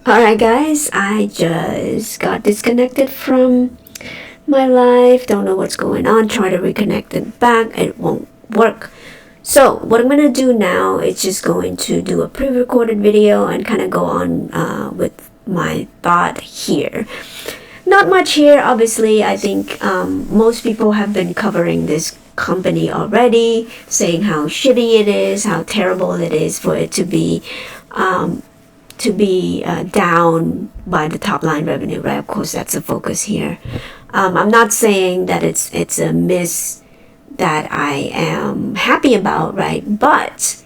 Alright guys, I just got disconnected from my live. Don't know what's going on. Try to reconnect it back. It won't work. So what I'm going to do now is just going to do a pre-recorded video and kind of go on with my thought here. Not much here, obviously. I think most people have been covering this company already, saying how shitty it is, how terrible it is for it to be down by the top line revenue, right? Of course, that's the focus here. I'm not saying that it's a miss that I am happy about, right? But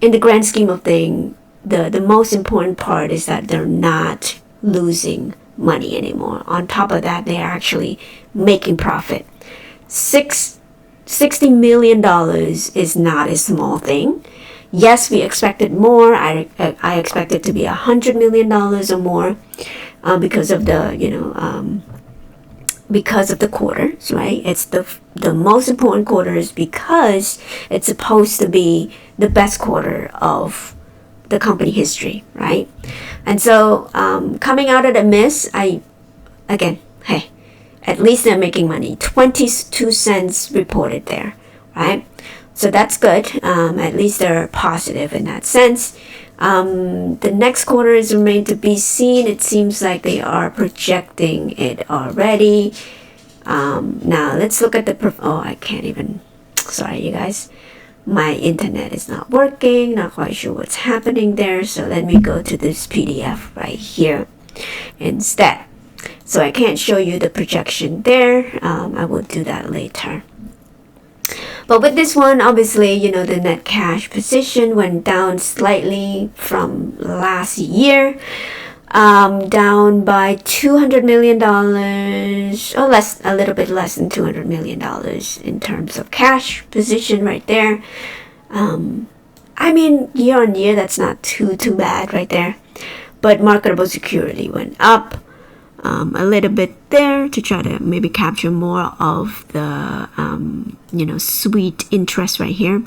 in the grand scheme of things, the most important part is that they're not losing money anymore. On top of that, they're actually making profit. $60 million is not a small thing. Yes, we expected more. I expected to be $100 million or more because of the because of the quarters, right? It's the most important quarters because it's supposed to be the best quarter of the company history, right? And so coming out of the miss, hey, at least they're making money. 22 cents reported there, right? So that's good. At least they're positive in that sense. The next quarter is remain to be seen. It seems like they are projecting it already. Now let's look at the I can't even. Sorry, you guys. My internet is not working. Not quite sure what's happening there. So let me go to this PDF right here instead. So I can't show you the projection there. I will do that later. But with this one, obviously, the net cash position went down slightly from last year, down by $200 million, or a little bit less than $200 million in terms of cash position right there. Year on year, that's not too bad right there. But marketable security went up a little bit there to try to maybe capture more of the sweet interest right here.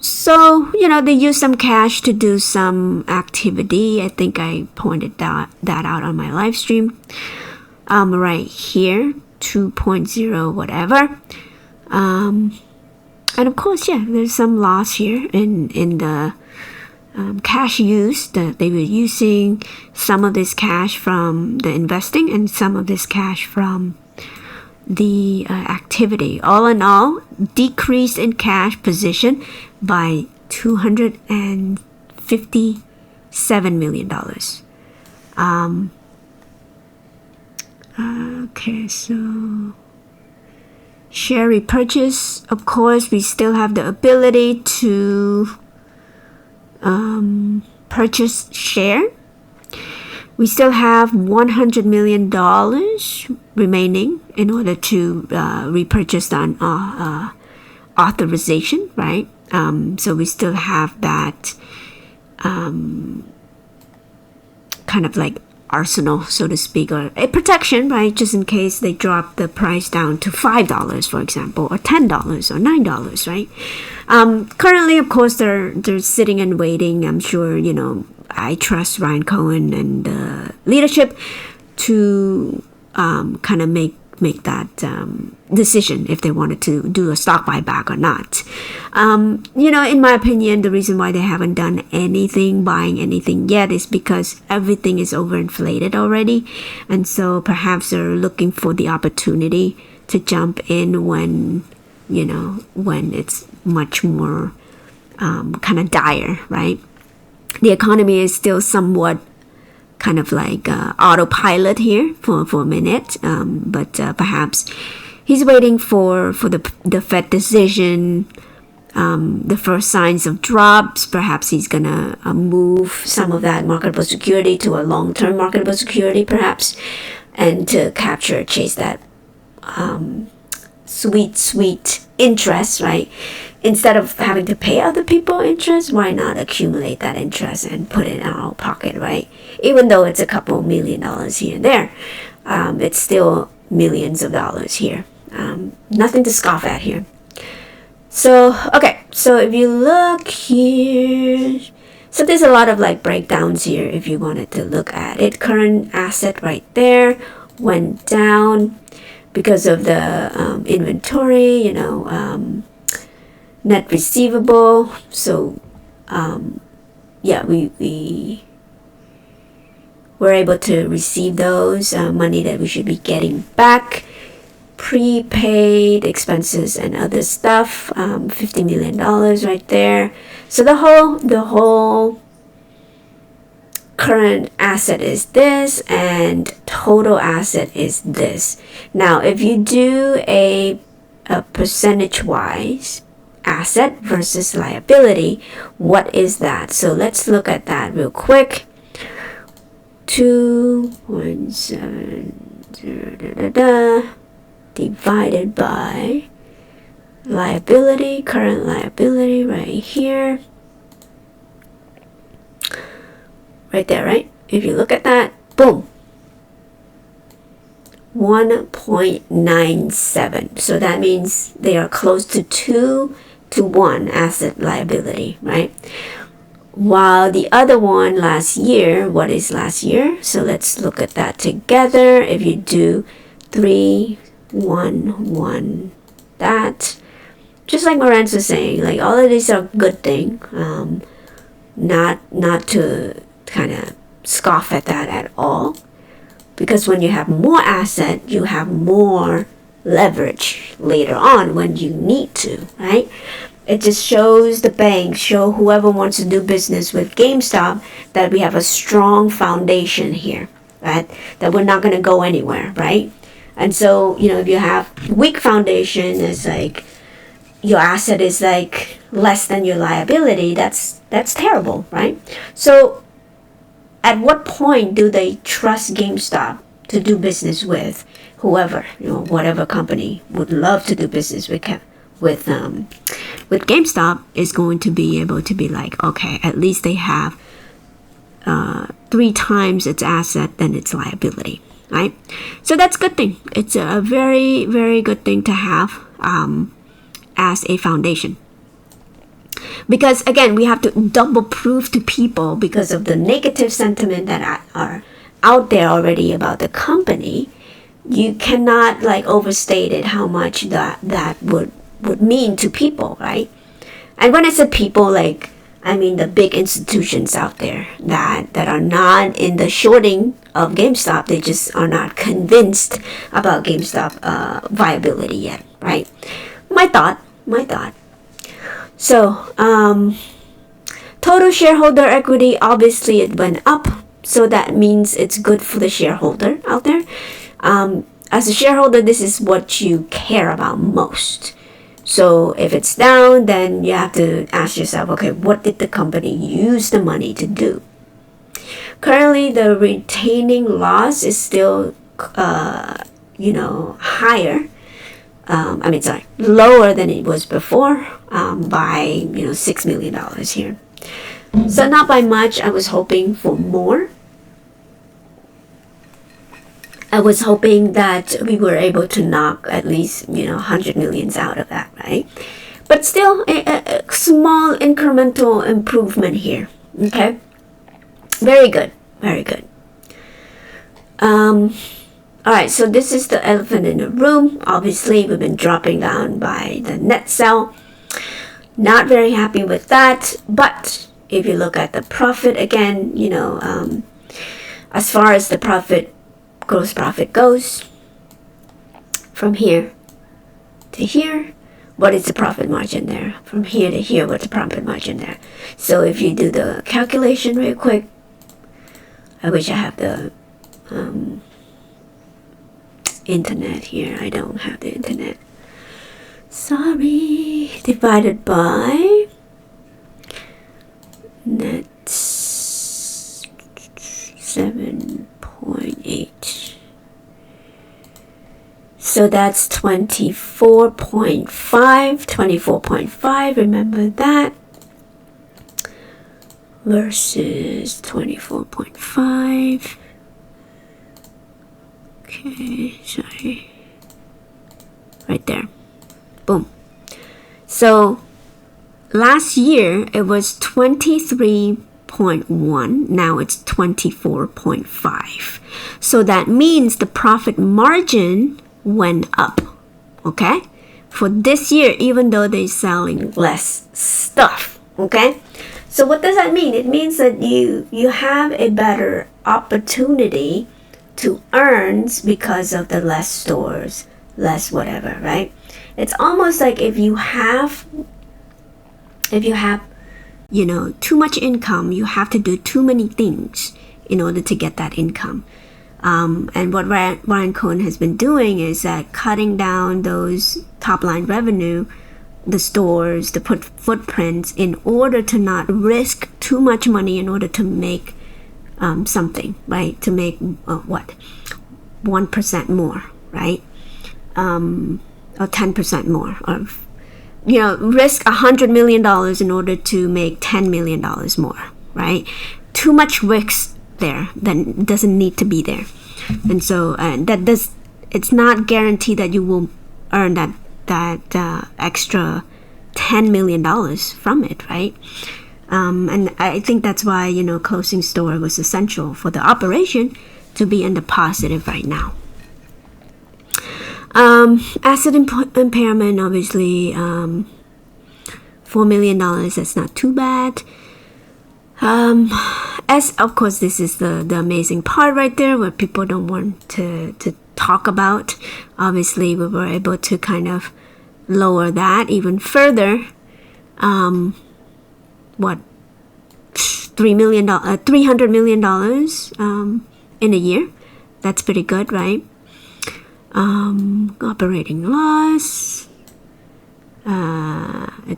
So they use some cash to do some activity. I think I pointed that out on my live stream right here, 2.0 whatever. And of course, there's some loss here in the cash use. That they were using some of this cash from the investing and some of this cash from the activity. All in all, decrease in cash position by $257 million. Okay, so share repurchase. Of course, we still have the ability to purchase share. We still have $100 million remaining in order to repurchase on authorization, right? So we still have that kind of like arsenal, so to speak, or a protection, right? Just in case they drop the price down to $5, for example, or $10 or $9, right? Currently, of course, they're sitting and waiting. I'm sure, I trust Ryan Cohen and the leadership to kind of make that decision if they wanted to do a stock buyback or not. In my opinion, the reason why they haven't done buying anything yet is because everything is overinflated already. And so perhaps they're looking for the opportunity to jump in when it's much more kind of dire, right? The economy is still somewhat kind of like autopilot here for a minute, but perhaps he's waiting for the Fed decision, the first signs of drops. Perhaps he's gonna move some of that marketable security to a long-term marketable security, perhaps, and to chase that sweet interest, right? Instead of having to pay other people interest, why not accumulate that interest and put it in our pocket, right? Even though it's a couple $1,000,000 here and there, it's still millions of dollars here. Nothing to scoff at here. So, okay, so if you look here, So there's a lot of like breakdowns here if you wanted to look at it. Current asset right there went down because of the inventory, net receivable. So yeah, we were able to receive those money that we should be getting back. Prepaid expenses and other stuff, $50 million right there. So the whole current asset is this, and total asset is this. Now, if you do a percentage wise asset versus liability, what is that? So let's look at that real quick. 2.70 divided by liability, current liability right here. Right there, right? If you look at that, boom. 1.97. So that means they are close to 2 to 1 asset liability, right? While the other one last year, what is last year? So let's look at that together. If you do 3, 1, 1, that, just like Moran's was saying, like all of these are good thing. Not to kind of scoff at that at all, because when you have more asset, you have more leverage later on when you need to, right? It just shows the bank, show whoever wants to do business with GameStop that we have a strong foundation here, right? That we're not going to go anywhere, right? And so, if you have weak foundation, it's like your asset is like less than your liability. That's terrible, right? So at what point do they trust GameStop to do business with whoever, whatever company would love to do business with GameStop is going to be able to be like, okay, at least they have 3 times its asset than its liability, right? So that's a good thing. It's a very, very good thing to have as a foundation. Because again, we have to double prove to people because of the negative sentiment that are out there already about the company. You cannot like overstate it how much that would mean to people, right? And when I said people, like I mean the big institutions out there that are not in the shorting of GameStop. They just are not convinced about GameStop viability yet, right? My thought. So total shareholder equity, obviously it went up, so that means it's good for the shareholder out there. As a shareholder, this is what you care about most. So if it's down, then you have to ask yourself, okay, what did the company use the money to do? Currently, the retaining loss is still, higher. Lower than it was before by, $6 million here. So not by much. I was hoping for more. I was hoping that we were able to knock at least, 100 millions out of that, right? But still, a small incremental improvement here, okay? Very good, very good. All right, so this is the elephant in the room. Obviously, we've been dropping down by the net sell. Not very happy with that, but if you look at the profit again, as far as the gross profit goes, from here to here, what is the profit margin there? From here to here, what's the profit margin there? So if you do the calculation real quick, I wish I have the internet here. I don't have the internet. Sorry. Divided by net 7.8. So that's 24.5. Remember that. Versus 24.5. Okay, sorry. Right there. Boom. So last year it was 23 24.1. Now it's 24.5. So that means the profit margin went up. Okay? For this year, even though they're selling less stuff. Okay? So what does that mean? It means that you have a better opportunity to earn because of the less stores, less whatever, right? It's almost like if you have too much income, you have to do too many things in order to get that income. And what Ryan Cohen has been doing is that cutting down those top line revenue, the stores, the footprints, in order to not risk too much money in order to make something, right? To make 1% more, right? Or 10% more, or risk $100 million in order to make $10 million more, right? Too much risk there that doesn't need to be there, and so it's not guaranteed that you will earn that extra $10 million from it, right? And I think that's why closing store was essential for the operation to be in the positive right now. Asset impairment, obviously, $4 million, that's not too bad. As of course, this is the amazing part right there where people don't want to talk about. Obviously, we were able to kind of lower that even further. $300 million in a year. That's pretty good, right? Operating loss. I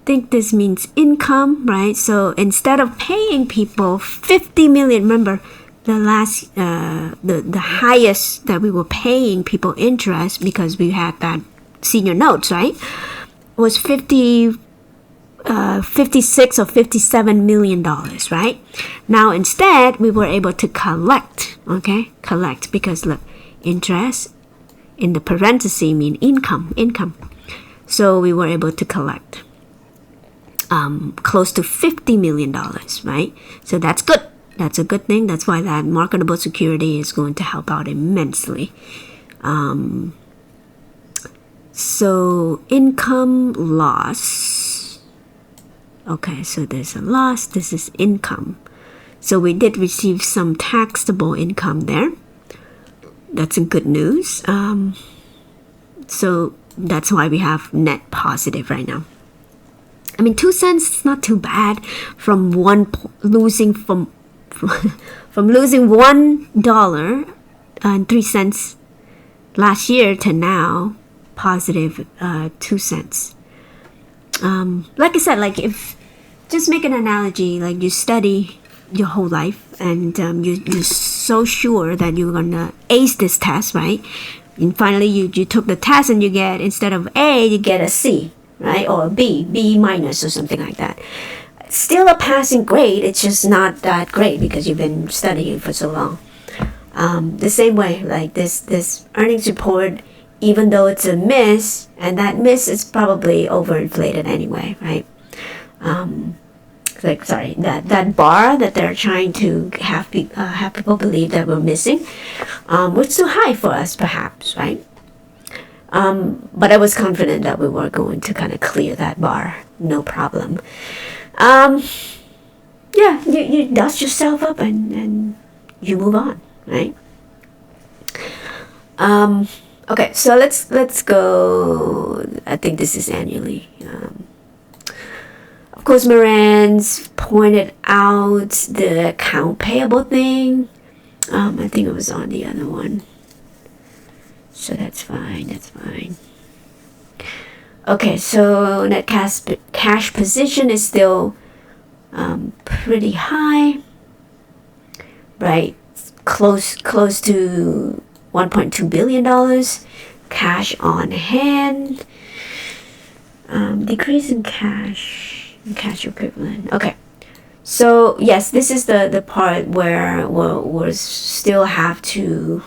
think this means income, right? So instead of paying people $50 million, remember the last the highest that we were paying people interest because we had that senior notes, right? Was 56 or $57 million, right? Now instead we were able to collect because look, interest in the parenthesis mean income. So we were able to collect close to $50 million, right? So that's good. That's a good thing. That's why that marketable security is going to help out immensely. So income loss. Okay, so there's a loss. This is income. So we did receive some taxable income there. That's a good news. So that's why we have net positive right now. I mean, 2 cents is not too bad from losing $1 and 3 cents last year to now positive 2 cents. Like I said, like if just make an analogy, like you study your whole life and you're so sure that you're gonna ace this test, right? And finally you took the test and you get, instead of A, you get a C, right? Or a B minus or something like that. Still a passing grade, it's just not that great because you've been studying for so long. The same way, like this earnings report, even though it's a miss, and that miss is probably overinflated anyway, right? That bar that they're trying to have people believe that we're missing was too high for us, perhaps, right? But I was confident that we were going to kind of clear that bar, no problem. You dust yourself up and you move on, right? Okay, so let's go. I think this is annually. Of course, Moran's pointed out the account payable thing. I think it was on the other one. So that's fine. Okay, so net cash position is still pretty high, right? Close to $1.2 billion. Cash on hand. Decrease in cash equivalent. Okay. So yes, this is the part where we'll still have to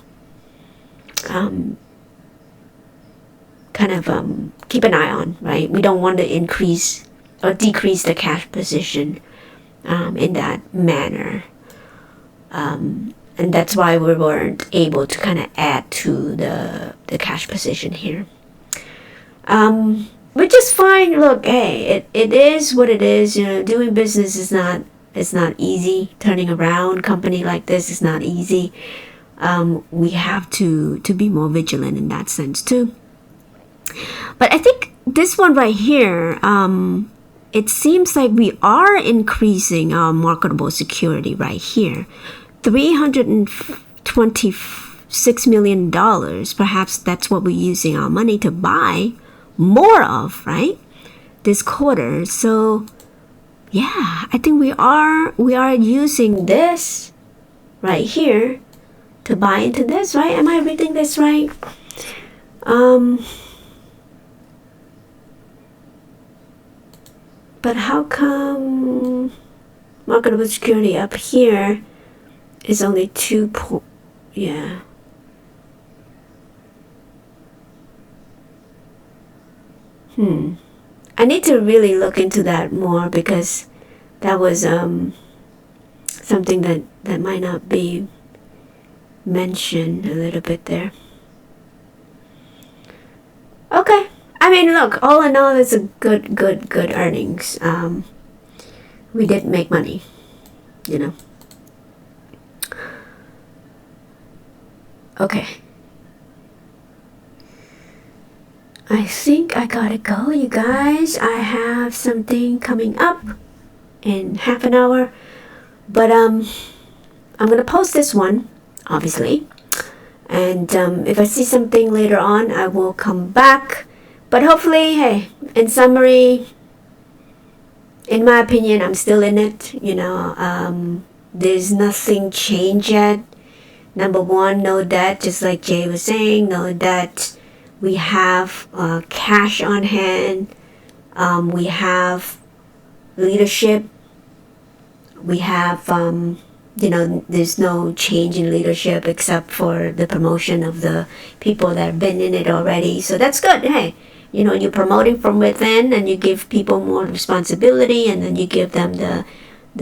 keep an eye on, right? We don't want to increase or decrease the cash position in that manner. And that's why we weren't able to kind of add to the cash position here. Which is fine. Look, hey, it is what it is. Doing business is not, it's not easy. Turning around company like this is not easy. We have to be more vigilant in that sense too. But I think this one right here, it seems like we are increasing our marketable security right here. $326 million. Perhaps that's what we're using our money to buy more of, right? This quarter. So yeah, I think we are using this right here to buy into this, right? Am I reading this right? But how come marketable security up here is only 2 yeah. I need to really look into that more, because that was something that might not be mentioned a little bit there. Okay. I mean, look, all in all, it's a good earnings. We did make money, Okay. I think I gotta go, you guys. I have something coming up in half an hour. But I'm gonna post this one, obviously. And if I see something later on, I will come back. But hopefully, hey, in summary, in my opinion, I'm still in it. There's nothing changed yet. Number one, no debt, just like Jay was saying, no debt. We have cash on hand. We have leadership. We have, there's no change in leadership except for the promotion of the people that have been in it already. So that's good. Hey, you're promoting from within, and you give people more responsibility, and then you give them the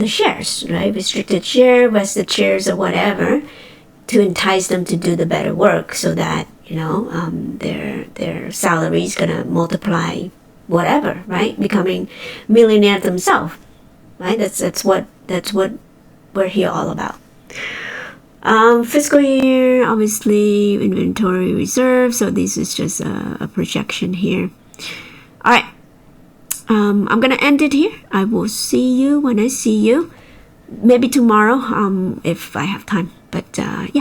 shares, right? Restricted share, vested shares, or whatever, to entice them to do the better work, so that their salary is gonna multiply, whatever, right? Becoming millionaire themselves, right? That's what we're here all about. Fiscal year, obviously, inventory reserve. So this is just a projection here. All right. I'm gonna end it here. I will see you when I see you. Maybe tomorrow, if I have time. But yeah.